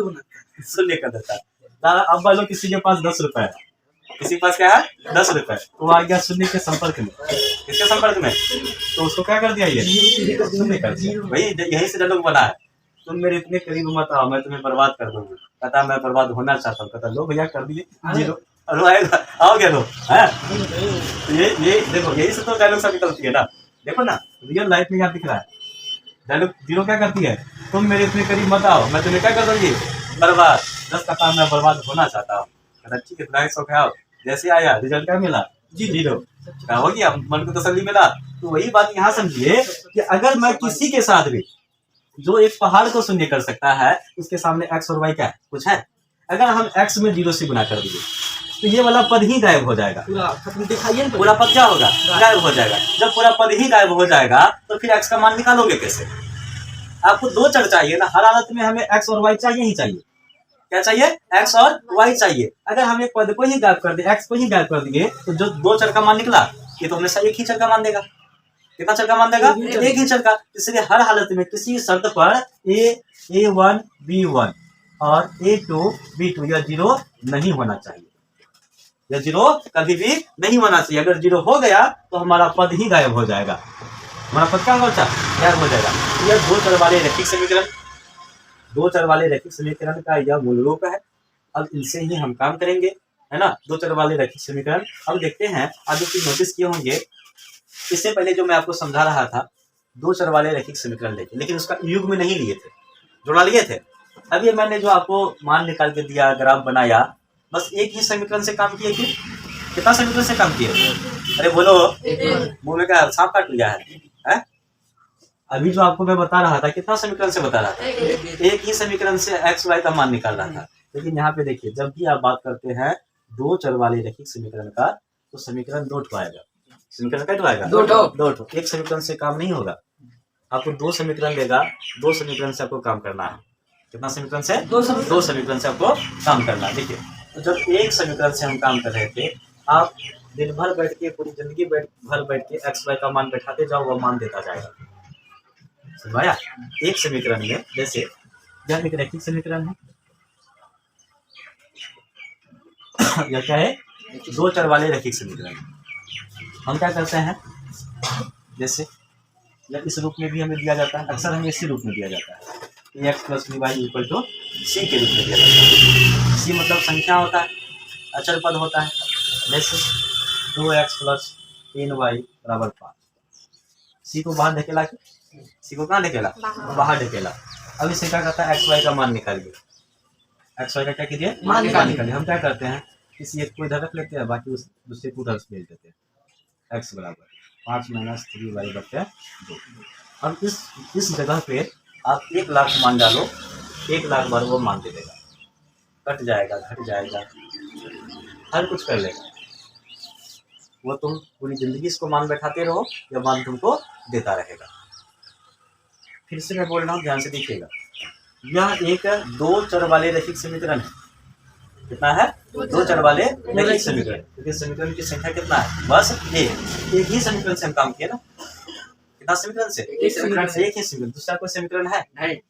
Speaker 1: शून्य कर देता है। अब मान किसी के पास 10 रुपए है, किसी के पास क्या है? 10 रुपए, तो आ गया शून्य के संपर्क में। किसके संपर्क में? तो उसको क्या कर दिया? ये शून्य कर दिया। वही यही से डायलॉग बना है, तुम मेरे इतने करीब मत आओ मैं तुम्हें बर्बाद कर दूंगी। कहता मैं बर्बाद होना चाहता हूँ। कहता लो भैया कर दिए 0। आओगे लो है। ये देखो यही से तो डायलॉग सब निकलती है ना। देखो ना रियल लाइफ में यहाँ दिख रहा है डायलॉग। 0 क्या करती है? तुम मेरे इतने करीब मत आओ मैं तुम्हें क्या कर दूंगी? बर्बाद। 10 कहता मैं बर्बाद होना चाहता हूँ। कहता ठीक है तुम्हारे शौक आओ। जैसे आया रिजल्ट क्या मिला? 0। क्या हो गया? मन को तसल्ली मिला। तो वही बात यहाँ समझिए कि अगर मैं किसी के साथ भी जो एक पहाड़ को शून्य कर सकता है उसके सामने x और y क्या है? कुछ है। अगर हम x में 0 से गुना कर दिए तो ये वाला पद ही गायब हो जाएगा। पूरा पद क्या होगा? गायब हो जाएगा। जब पूरा पद ही गायब हो जाएगा तो फिर x का मान निकालोगे कैसे? आपको दो चर चाहिए ना, हर हालत में हमें x और y चाहिए ही चाहिए। क्या चाहिए? x और y चाहिए। अगर हम एक पद को ही गायब कर दिए, x को ही गायब कर दिए तो जो दो चर का मान निकला ये तो हमेशा एक ही चर का मान देगा। कितना चर का मान देगा? एक ही चर का। इसलिए हर हालत में किसी शर्त पर a1 b1 और a2 b2 यह 0 नहीं होना चाहिए। यह 0 कभी भी नहीं होना चाहिए। अगर 0 हो गया तो हमारा पद ही गायब हो जाएगा। हमारा पद क्या होगा बच्चा, यह हो जाएगा। यह दो चर वाले रैखिक समीकरण, दो चर वाले रैखिक समीकरण का यह मूल रूप है। अब इनसे ही हम काम करेंगे, है ना, दो चर वाले रैखिक समीकरण। अब देखते हैं, आप जो चीज नोटिस किए होंगे, इससे पहले जो मैं आपको समझा रहा था, दो चर वाले रैखिक समीकरण लेके, लेकिन उसका युग में नहीं लिए थे, जोड़ा लिए थे। अब ये मैंने जो आपको मान निकाल के दिया, ग्राफ बनाया, बस एक ही समीकरण से काम किए कि कितना समीकरण से काम किए? अरे बोलो, मुंह में क्या सांप काट लिया है? अभी जो आपको मैं बता रहा था, कितना समीकरण से बता रहा था? एक ही समीकरण से एक्स वाई का मान निकाल रहा था। लेकिन यहाँ पे देखिए, जब भी आप बात करते हैं दो चर वाले रैखिक समीकरण का, तो समीकरण दो ठो आएगा। समीकरण क्या आएगा? दो ठो। एक समीकरण से काम नहीं होगा, आपको दो समीकरण देगा, दो समीकरण से आपको काम करना है। कितना समीकरण से? दो समीकरण से आपको काम करना है। देखिए, तो जब एक समीकरण से हम काम कर रहे थे, आप दिन भर बैठ के, पूरी जिंदगी भर बैठ के एक्स वाई का मान बैठाते जाओ, वो मान देता जाएगा। समझाया? एक समीकरण में, जैसे यह एक रैखिक समीकरण है, यह क्या है? दो चर वाले रैखिक समीकरण। हम क्या करते हैं, जैसे यह इस रूप में भी हमें दिया जाता है, अक्सर हमें इसी रूप में दिया जाता है, X plus B Y equal to C के रूप में दिया जाता है। सी मतलब संख्या होता है, अचर पद होता है। जैसे 2x प्लस 3y बराबर 5, सी को बाहर ढकेला, सी को कहाँ ढकेला? बाहर ढकेला। अब इसे क्या करता है, एक्स वाई का मान निकालिए। एक्स वाई का क्या कीजिए? मान निकालिए। हम क्या करते हैं, किसी एक को इधर रख लेते हैं, बाकी उस दूसरे को उधर भेज देते हैं। एक्स बराबर 5 माइनस 3y/2। अब इस जगह पे आप 1 लाख मान डालो, 1 लाख बार वो मान दे देगा, कट जाएगा, घट जाएगा, हर कुछ कर लेगा वो। तुम पूरी जिंदगी इसको मान बैठाते रहो, या मान तुमको देता रहेगा। फिर से मैं बोल रहा हूँ, ध्यान से देखिएगा। यह एक दो चर वाले रैखिक समीकरण है। कितना है? दो चर वाले रैखिक समीकरण। क्योंकि समीकरण की संख्या कितना है? बस एक ही समीकरण से हम काम किए ना। कितना समीकरण से? एक ही समीकरण। दूसरा कोई समीकरण है?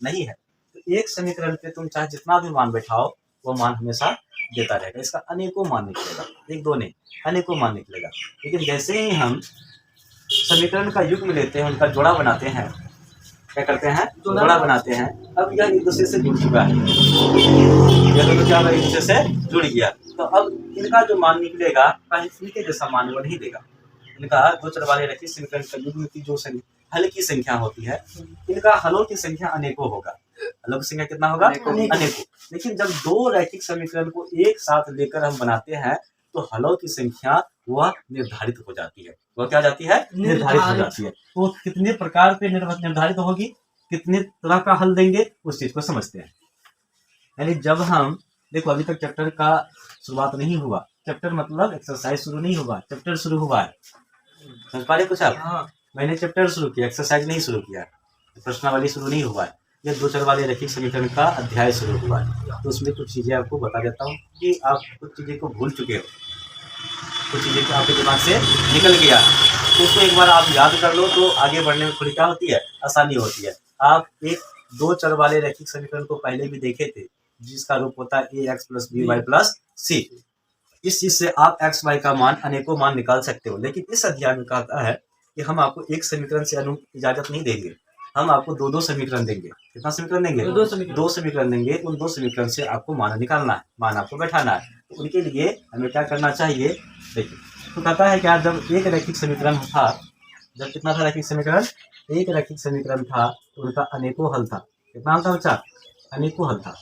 Speaker 1: नहीं है। तो एक समीकरण पे तुम चाहे जितना भी मान बैठाओ, वो मान हमेशा देता रहेगा। इसका अनेकों मान निकलेगा, एक दो नहीं, अनेकों मान निकलेगा। लेकिन जैसे ही हम समीकरण का युग्म लेते हैं, उनका जोड़ा बनाते हैं, क्या करते हैं? जोड़ा बनाते हैं। अब यह एक दूसरे से जुड़ चुका है, यह दोनों क्या एक दूसरे से जुड़ गया, तो अब इनका जो मान निकलेगा, कहीं इनके जैसा मान वो नहीं देगा। इनका दो चर वाले रैखिक समीकरण का युग्म की जो हल की संख्या होती है, इनका हलों की संख्या अनेकों होगा। हलों की संख्या कितना होगा? अनेकों। लेकिन जब दो रैखिक समीकरण को एक साथ लेकर हम बनाते हैं, तो हलों की संख्या वह निर्धारित हो जाती है। वह क्या जाती है? निर्धारित हो जाती है। तो कितने प्रकार पे निर्धारित होगी, कितने तरह का हल देंगे, उस चीज को समझते हैं। यानी जब हम देखो, अभी तक चैप्टर का शुरुआत नहीं हुआ, चैप्टर मतलब एक्सरसाइज शुरू नहीं हुआ, चैप्टर शुरू हुआ है। समझ पा रहे कुछ आप? हाँ। मैंने चैप्टर शुरू किया, एक्सरसाइज नहीं शुरू किया, प्रश्नावली शुरू नहीं हुआ है। ये दो चर वाले रैखिक समीकरण का अध्याय शुरू हुआ है। तो उसमें कुछ चीजें आपको बता देता हूँ कि आप कुछ चीजें को भूल चुके हो, कुछ चीजें को आपके दिमाग से निकल गया, तो उसको एक बार आप याद कर लो, तो आगे बढ़ने में थोड़ी क्या होती है? आसानी होती है। आप एक दो चर वाले रैखिक समीकरण को पहले भी देखे थे, जिसका रूप होता है ax plus B Y plus C. इस चीज से आप एक्स वाई का मान, अनेकों मान निकाल सकते हो। लेकिन इस अध्याय में कहता है कि हम आपको एक समीकरण से इजाजत नहीं देंगे, हम आपको दो समीकरण देंगे। कितना समीकरण देंगे? दो समीकरण देंगे। उन दो समीकरण से आपको मान निकालना है, मान आपको बैठाना है। तो उनके लिए हमें क्या करना चाहिए? देखिए, तो कहता है क्या, जब एक रैखिक समीकरण था, जब कितना था रैखिक समीकरण? एक रैखिक समीकरण था, तो उनका अनेकों हल था। कितना हल था बच्चा? अनेकों हल था।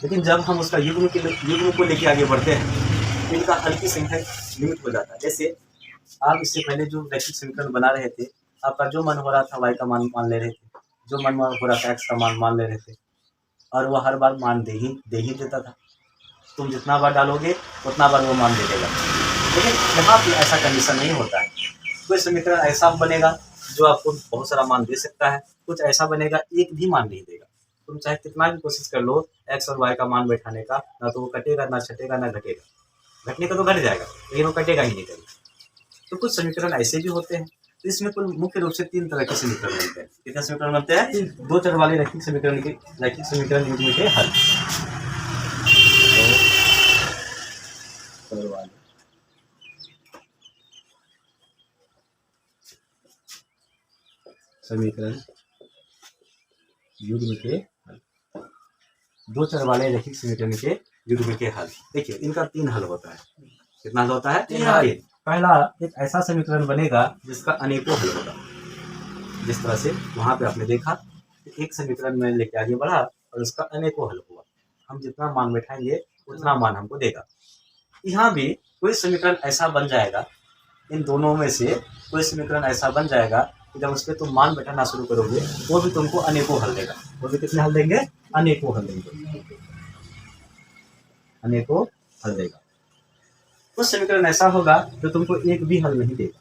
Speaker 1: लेकिन जब हम उसका युग्म को लेके आगे बढ़ते हैं, तो इनका हल की संख्या लिमिट हो जाता है। जैसे आप इससे पहले जो रैखिक समीकरण बना रहे थे, आपका जो मन हो रहा था वाई का मान ले रहे थे, जो मन हो रहा था एक्स का मान ले रहे थे, और वह हर बार मान दे ही देता था। तुम जितना बार डालोगे उतना बार वो मान दे देगा। लेकिन यहाँ पे ऐसा कंडीशन नहीं होता है। कोई समीकरण ऐसा बनेगा जो आपको बहुत सारा मान दे सकता है, कुछ ऐसा बनेगा एक भी मान नहीं देगा। तुम चाहे कितना भी कोशिश कर लो एक्स और वाई का मान बैठाने का, ना तो वो कटेगा, ना छटेगा, ना घटेगा। घटने का तो घट जाएगा, लेकिन वो कटेगा ही नहीं कभी। तो कुछ समीकरण ऐसे भी होते हैं। तो इसमें कुल मुख्य रूप से तीन तरह के समीकरण बनते हैं। कितने समीकरण बनते हैं? दो चर वाले रैखिक समीकरण युग्म के हल। समीकरण युग्म के हल, दो चर वाले रैखिक समीकरण के युग्म के हल। देखिए इनका 3 हल होता है। कितना हल होता है? 3 हल। पहला एक ऐसा समीकरण बनेगा जिसका अनेकों हल होगा। जिस तरह से वहां पे आपने देखा एक समीकरण में लेके आगे बढ़ा और उसका अनेकों हल हुआ। हम जितना मान बैठाएंगे उतना मान हमको देगा। यहाँ भी कोई समीकरण ऐसा बन जाएगा, इन दोनों में से कोई समीकरण ऐसा बन जाएगा कि जब उस पर तुम मान बैठाना शुरू करोगे वो भी तुमको अनेकों हल देगा। वो भी कितने हल देंगे? अनेकों हल देंगे, अनेकों हल देगा। कुछ समीकरण ऐसा होगा जो तुमको एक भी हल नहीं देगा।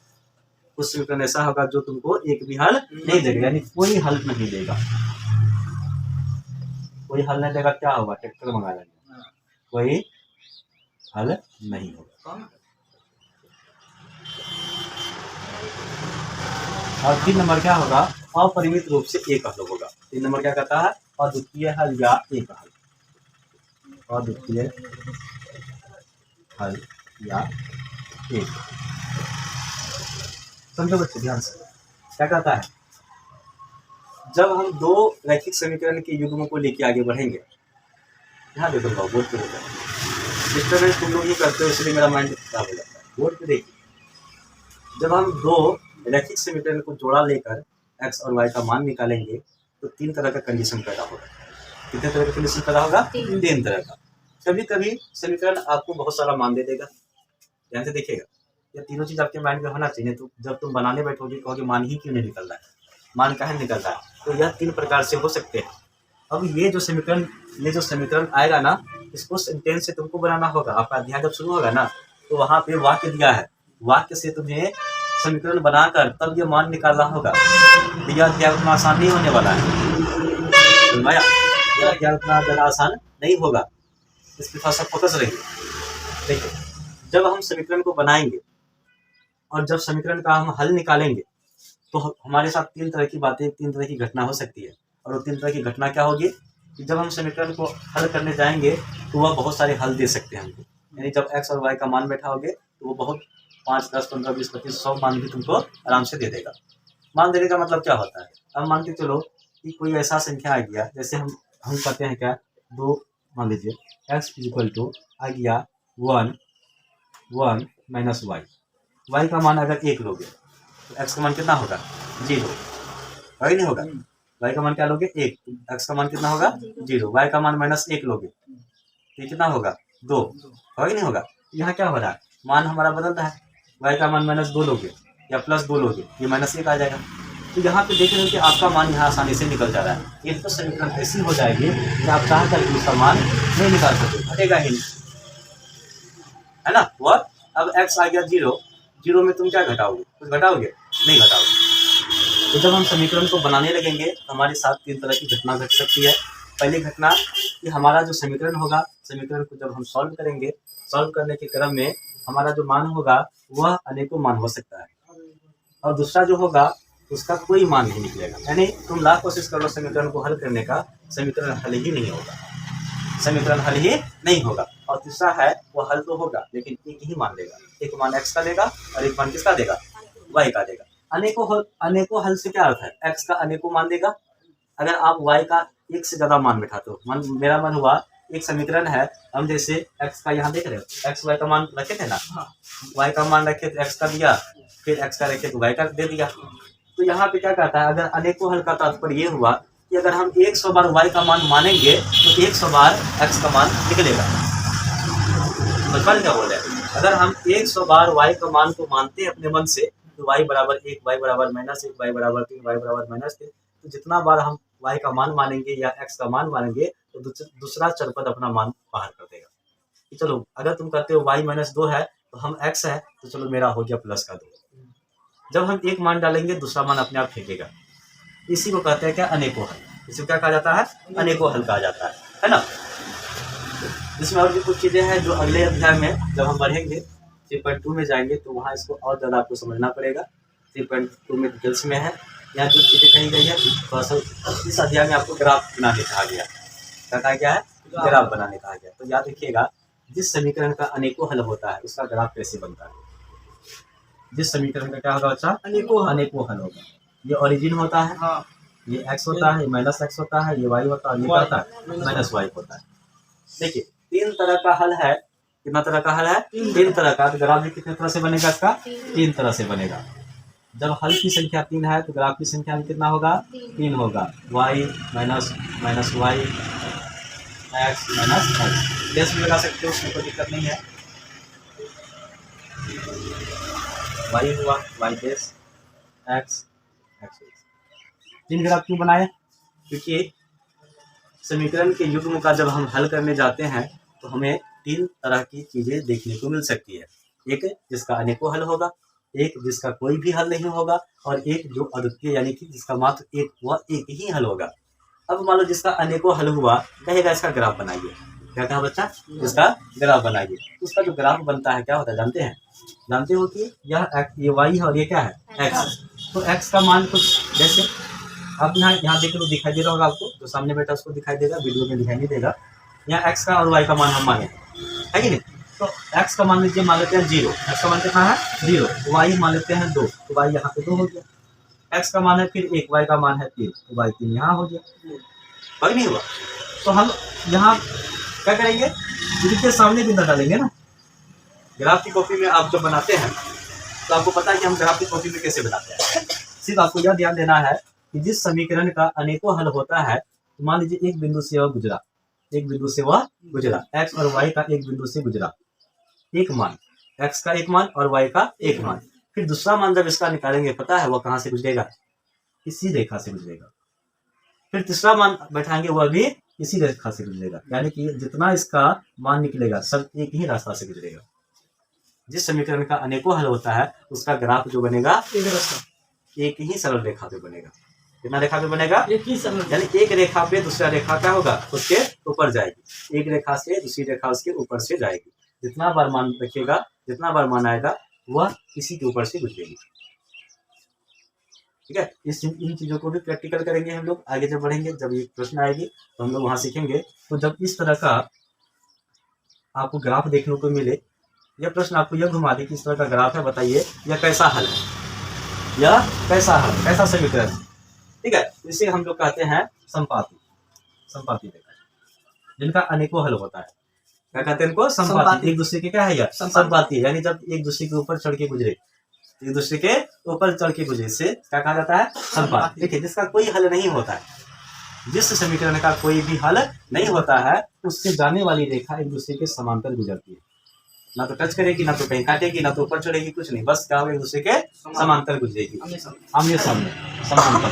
Speaker 1: कुछ समीकरण ऐसा होगा जो तुमको एक भी हल नहीं देगा, यानी कोई हल नहीं देगा। कोई हल नहीं देगा क्या होगा? ट्रैक्टर मंगा लेंगे, कोई हल नहीं होगा। और 3 नंबर क्या होगा? अपरिमित रूप से एक हल होगा। 3 नंबर क्या कहता है? अद्वितीय हल या एक हल। अद्वितीय हल या एक। समझो बच्चे ध्यान से, क्या कहता है? जब हम दो रैखिक समीकरण के युग्मों को लेके आगे बढ़ेंगे, यहाँ देखो बोर्ड पे होता है, जिस तरह तुम लोग ये करते हो इसलिए मेरा माइंड खराब हो जाता है। बोर्ड पे देखिए, जब हम दो रैखिक समीकरण को जोड़ा लेकर x और y का मान निकालेंगे तो 3 तरह का कंडीशन पैदा होगा। कितने तरह का कंडीशन पैदा होगा? 3 तरह का। कभी कभी समीकरण आपको बहुत सारा मान दे देगा, ध्यान से देखिएगा। ये तीनों चीज आपके माइंड में होना चाहिए। तो जब तुम बनाने बैठोगे कहोगे मान ही क्यों नहीं निकल रहा है, मान काहे निकल रहा है? तो यह 3 प्रकार से हो सकते हैं। अब ये जो समीकरण आएगा ना, इसको सेंटेंस से तुमको बनाना होगा। आपका अध्याय जब शुरू होगा ना तो वहाँ पे वाक्य दिया है, वाक्य से तुम्हें समीकरण बनाकर तब ये मान निकालना होगा। यह अध्याय उतना आसान नहीं होने वाला है, यह अध्याय उतना ज़्यादा आसान नहीं होगा। इस पर थोड़ा सा फोकस रहिए। देखिए, जब हम समीकरण को बनाएंगे और जब समीकरण का हम हल निकालेंगे तो हमारे साथ 3 तरह की बातें, 3 तरह की घटना हो सकती है। और वो 3 तरह की घटना क्या होगी कि जब हम समीकरण को हल करने जाएंगे तो वह बहुत सारे हल दे सकते हैं हमको। यानी जब x और y का मान बैठाओगे तो वो बहुत 5, 10, 15, 20, 25, 100 मान भी तुमको आराम से दे देगा। मान देने का मतलब क्या होता है? अब मान के चलो कि कोई ऐसा संख्या आ गया, जैसे हम कहते हैं क्या, 2 मान लीजिए x = आ गया 1 - y। y का मान अगर 1 लोगे तो x का मान कितना होगा? 0, है ही नहीं होगा? y का मान क्या लोगे? 1, x का मान कितना होगा? 0। y का मान -1 लोगे तो कितना होगा? 2, है ही नहीं होगा? यहाँ क्या हो रहा है? मान हमारा बदल रहा है। y का मान -2 लोगे या +2 लोगे, ये -1 आ जाएगा। तो यहाँ पे देख रहे हो कि आपका मान यहाँ आसानी से निकल जा रहा है। ये तो समीकरण ऐसी हो जाएगी कि आप चाह कर भी उसका मान नहीं निकाल सकते, घटेगा ही नहीं, है ना? और अब x आ गया 0 में तुम क्या घटाओगे? कुछ घटाओगे? नहीं घटाओगे। तो जब हम समीकरण को बनाने लगेंगे तो हमारे साथ 3 तरह की घटना घट सकती है। पहली घटना कि हमारा जो समीकरण होगा, समीकरण को जब हम सॉल्व करेंगे, सॉल्व करने के क्रम में हमारा जो मान होगा वह अनेकों मान हो सकता है। और दूसरा जो होगा उसका कोई मान नहीं निकलेगा। यानी तुम लाख कोशिश कर लो समीकरण को हल करने का, समीकरण हल ही नहीं होगा, समीकरण हल ही नहीं होगा। और तीसरा है वो हल तो होगा लेकिन एक ही मान देगा, एक मान x का देगा और एक मान किसका देगा? y का देगा। अनेकों हल से क्या अर्थ है? x का अनेकों मान देगा। अगर आप y का 1 से ज़्यादा मान बैठाते हो, मेरा मन हुआ एक समीकरण है, हम जैसे x का यहाँ देख रहे हो, x y का मान रखे थे ना, y का मान रखे तो x का दिया, फिर x का रखे तो y का दे दिया। तो यहाँ पे क्या कहता है? अगर अनेकों हल का तात्पर्य ये हुआ कि अगर हम 100 बार y का मान मानेंगे तो 100 बार x का मान निकलेगा। समझ क्या बोल रहे हैं? अगर हम 100 बार y का मान को मानते हैं अपने मन से तो y = 1, y = -1, y = 3, y = -3, तो जितना बार हम y का मान मानेंगे या x का मान मानेंगे तो दूसरा चरपद अपना मान बाहर कर देगा कि चलो अगर तुम कहते हो y -2 है तो हम x है तो चलो मेरा हो गया +2। जब हम एक मान डालेंगे दूसरा मान अपने आप फेंकेगा। इसी को कहते हैं क्या? अनेकों हल। इसे क्या कहा जाता है? अनेकों हल कहा जाता है ना? इसमें और भी कुछ चीज़ें हैं जो अगले अध्याय में जब हम बढ़ेंगे 3.2 में जाएंगे तो वहाँ इसको और ज़्यादा आपको समझना पड़ेगा। 3.2 में डिटेल्स में है, यहाँ जो चीज़ें कही गई है थोड़ा सा इस अध्याय में आपको ग्राफ बनाने कहा गया। क्या कहा गया है? ग्राफ बनाने कहा गया। तो याद रखिएगा, जिस समीकरण का अनेकों हल होता है उसका ग्राफ कैसे बनता है। जिस समीकरण का क्या होगा बच्चा? अनेकों हल होगा। ये ओरिजिन होता है,
Speaker 2: हाँ
Speaker 1: ये x होता है, ये माइनस एक्स होता है, ये y होता है, ये क्या होता है माइनस y होता है। देखिए 3 तरह का हल है। कितना तरह का हल है? 3 तरह का। तो ग्राफ भी कितने तरह से बनेगा इसका? 3 तरह से बनेगा। जब हल की संख्या 3 है तो ग्राफ की संख्या में कितना होगा? 3 होगा। y minus y x minus x डेस भी लगा सकते हो, उसमें कोई दिक्कत नहीं है। y हुआ y डेस x x। 3 ग्राफ क्यों बनाए? क्योंकि समीकरण के युग्म का जब हम हल करने जाते हैं तो हमें 3 तरह की चीजें देखने को मिल सकती है। एक जिसका अनेकों हल होगा, एक जिसका कोई भी हल नहीं होगा, और एक जो अद्वितीय यानी कि जिसका मात्र एक वह एक ही हल होगा। अब मान लो जिसका अनेकों हल हुआ, कहेगा इसका ग्राफ बनाइए। क्या कहा बच्चा? इसका ग्राफ बनाइए। उसका जो ग्राफ बनता है क्या होता है जानते हैं? जानते हो कि ये y है और ये क्या है? x। तो x का मान कुछ जैसे आप यहाँ देख लो, दिखाई दे रहा होगा आपको, जो सामने बैठा उसको दिखाई देगा, वीडियो में दिखाई नहीं देगा। यहाँ x का और y का मान हम माने है कि नहीं? तो x का मान लीजिए, मान लेते हैं 0। x का मान कितना है? 0। y मान लेते हैं 2, तो y यहाँ पे 2 हो गया। x का मान है फिर 1, y का मान है 3, तो y 3 यहाँ हो गया। भाग नहीं हुआ? तो हम यहाँ क्या करेंगे? इसके सामने बिंदु डालेंगे ना। ग्राफ की कॉपी में आप जब बनाते हैं तो आपको पता है कि हम ग्राफ की कॉपी में कैसे बनाते हैं। सिर्फ आपको यह ध्यान देना है कि जिस समीकरण का अनेकों हल होता है, तो मान लीजिए एक बिंदु से वह गुजरा, एक बिंदु से वह गुजरा, x और y का एक बिंदु से गुजरा, एक मान, x का एक मान और y का एक मान। फिर दूसरा मान जब इसका निकालेंगे, पता है वह कहाँ से गुजरेगा? इसी रेखा से गुजरेगा। फिर तीसरा मान बैठाएंगे, वह भी इसी रेखा से गुजरेगा। यानी कि जितना इसका मान निकलेगा सब एक ही रास्ता से गुजरेगा। जिस समीकरण का अनेकों हल होता है उसका ग्राफ जो बनेगा एक ही सरल रेखा पे बनेगा। कितना रेखा पे बनेगा?
Speaker 2: एक ही सरल,
Speaker 1: यानी एक रेखा पे दूसरा रेखा क्या होगा? उसके ऊपर जाएगी। एक रेखा से दूसरी रेखा उसके ऊपर से जाएगी। जितना बार मान रखिएगा, जितना बार मान आएगा, वह इसी के ऊपर से गुजरेगी। ठीक है? इन चीजों को भी प्रैक्टिकल करेंगे हम लोग आगे जब बढ़ेंगे। जब ये प्रश्न आएगी तो हम लोग वहां सीखेंगे। तो जब इस तरह का आपको ग्राफ देखने को मिले, यह प्रश्न आपको यह घुमा दे कि इस तरह का ग्राफ है, बताइए यह कैसा हल है, यह कैसा हल, कैसा समीकरण है। ठीक है? इसे हम लोग कहते हैं संपाती। संपाती रेखा, जिनका अनेकों हल होता है। क्या कहते हैं इनको? संपाती। एक दूसरे के क्या है? यह संपाती। यानी जब एक दूसरे के ऊपर चढ़ के गुजरे, एक दूसरे के ऊपर चढ़ के गुजरे से क्या कहा जाता है? संपाती। देखिए, जिसका कोई हल नहीं होता है, जिस समीकरण का कोई भी हल नहीं होता है, उससे जाने वाली रेखा एक दूसरे के समांतर गुजरती है। ना तो टच करेगी, ना तो कहीं काटेगी, ना तो ऊपर चढ़ेगी, कुछ नहीं। बस क्या होगा? एक दूसरे के समांतर गुजरेगी, आमने सामने, समांतर।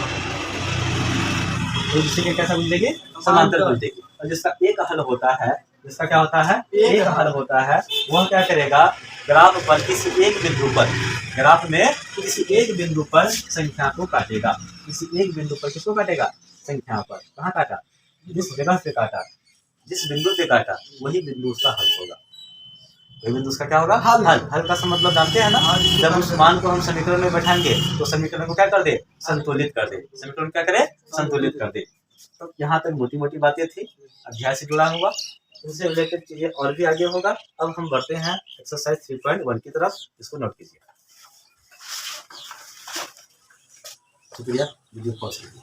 Speaker 1: एक दूसरे के कैसा गुजरेगी? समांतर गुजरेगी। और जिसका एक हल होता है, जिसका क्या होता है? एक हल होता है, वह क्या करेगा? ग्राफ पर किसी एक बिंदु पर, ग्राफ में किसी एक बिंदु पर संख्या को काटेगा। किसी एक बिंदु पर किसको काटेगा? संख्या पर। कहाँ काटा? जिस जगह पे काटा, जिस बिंदु पे काटा, वही बिंदु उसका हल होगा। वही बिंदु उसका क्या होगा? हल। हल का मतलब जानते हैं ना? जब उस मान को हम समीकरण में बैठाएंगे तो समीकरण को क्या कर दे? संतुलित कर दे। समीकरण क्या करे? संतुलित कर दे। तो यहाँ तक मोटी मोटी बातें थी, अध्याय से जुड़ा हुआ। इनसे रिलेटेड चीजें और भी आगे होगा। अब हम बढ़ते हैं एक्सरसाइज 3.1 की तरफ। इसको नोट कीजिए। शुक्रिया। वीडियो पॉज कीजिए।